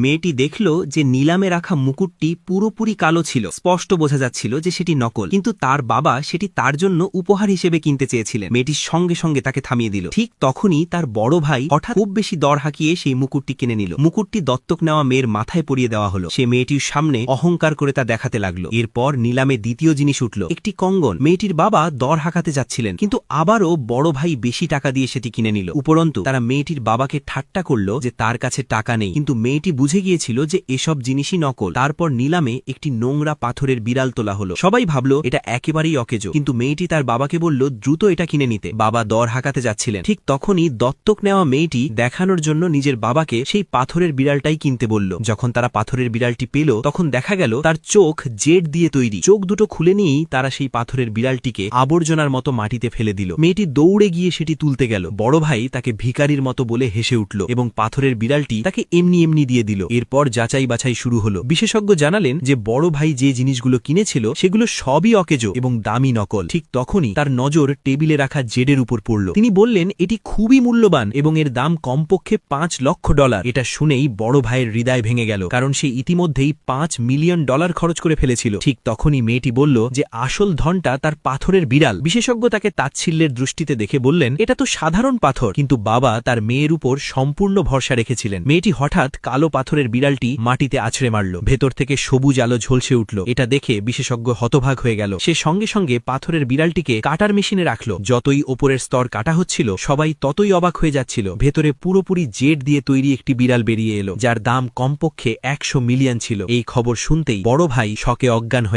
মেয়েটি দেখল যে নিলামে রাখা মুকুটটি পুরোপুরি কালো ছিল। স্পষ্ট বোঝা যাচ্ছিল যে সেটি নকল, কিন্তু তার বাবা সেটি তার জন্য উপহার হিসেবে কিনতে চেয়েছিলেন। মেয়েটির সঙ্গে সঙ্গে তাকে থামিয়ে দিল। ঠিক তখনই তার বড় ভাই হঠাৎ খুব বেশি দর হাঁকিয়ে সেই মুকুটটি কিনে নিল। মুকুটটি দত্তক নেওয়া মেয়ের মাথায় পরিয়ে দেওয়া হলো। সে মেয়েটির সামনে অহংকার করে তা দেখাতে লাগলো। এরপর নিলামে দ্বিতীয় জিনিস উঠল, একটি কঙ্গন। মেয়েটির বাবা দর হাঁকাতে যাচ্ছিলেন, কিন্তু আবারও বড় ভাই বেশি টাকা দিয়ে সেটি কিনে নিল। উপরন্তু তারা মেয়েটির বাবাকে ঠাট্টা করল যে তার কাছে টাকা নেই, কিন্তু মেয়েটি বুঝে গিয়েছিল যে এসব জিনিসই নকল। তারপর নিলামে একটি নোংরা পাথরের বিড়াল তোলা হলো। সবাই ভাবল এটা একেবারেই অকেজো, কিন্তু মেয়েটি তার বাবাকে বলল দ্রুত এটা কিনে নিতে। বাবা দর হাঁকাতে যাচ্ছিলেন। ঠিক তখনই দত্তক নেওয়া মেয়েটি দেখানোর জন্য নিজের বাবাকে সেই পাথরের বিড়ালটাই কিনতে বলল। যখন তারা পাথরের বিড়ালটি পেল, তখন দেখা গেল তার চোখ জেড দিয়ে তৈরি। চোখ দুটো খুলে নিয়েই তারা সেই পাথরের বিড়ালটিকে আবর্জনার মতো মাটিতে ফেলে দিল। মেয়েটি দৌড়ে গিয়ে সেটি তুলতে গেল। বড় ভাই তাকে ভিখারির মতো বলে হেসে উঠল এবং পাথরের বিড়ালটি তাকে এমনি এমনি দিয়ে দিল। এরপর যাচাই বাছাই শুরু হলো। বিশেষজ্ঞ জানালেন যে বড় ভাই যে জিনিসগুলো কিনেছিল সেগুলো সবই অকেজো এবং দামি নকল। ঠিক তখনই তার নজর টেবিলে রাখা জেডের উপর পড়ল। তিনি বললেন এটি খুবই মূল্যবান এবং এর দাম কমপক্ষে $5 লক্ষ। এটা শুনেই বড় ভাইয়ের হৃদয় ভেঙে গেল, কারণ সে ইতিমধ্যেই $5 মিলিয়ন খরচ করে ফেলেছিল। ঠিক তখনই মেয়েটি বলল যে আসল ধনটা তার পাথরের বিড়াল। বিশেষজ্ঞ তাকে তাচ্ছিল্যের দৃষ্টিতে দেখে বললেন এটা তো সাধারণ পাথর, কিন্তু বাবা তার মেয়ের উপর সম্পূর্ণ ভরসা রেখেছিলেন। মেয়েটি হঠাৎ কালো পাথরের বিড়ালটি মাটিতে আছড়ে মারল। ভেতর থেকে সবুজ আলো ঝলসে উঠল। এটা দেখে বিশেষজ্ঞ হতভাগ হয়ে গেল। সে সঙ্গে সঙ্গে পাথরের বিড়ালটিকে কাটার মেশিনে রাখল। যতই ওপরের স্তর কাটা হচ্ছিল, সবাই ততই অবাক হয়ে যাচ্ছিল। ভেতরে পুরোপুরি জেড দিয়ে তৈরি একটি বিড়াল বেরিয়ে এলো, যার দাম কমপক্ষে 100 মিলিয়ন ছিল। এই খবর শুনতেই বড় ভাই শকে অজ্ঞান হয়ে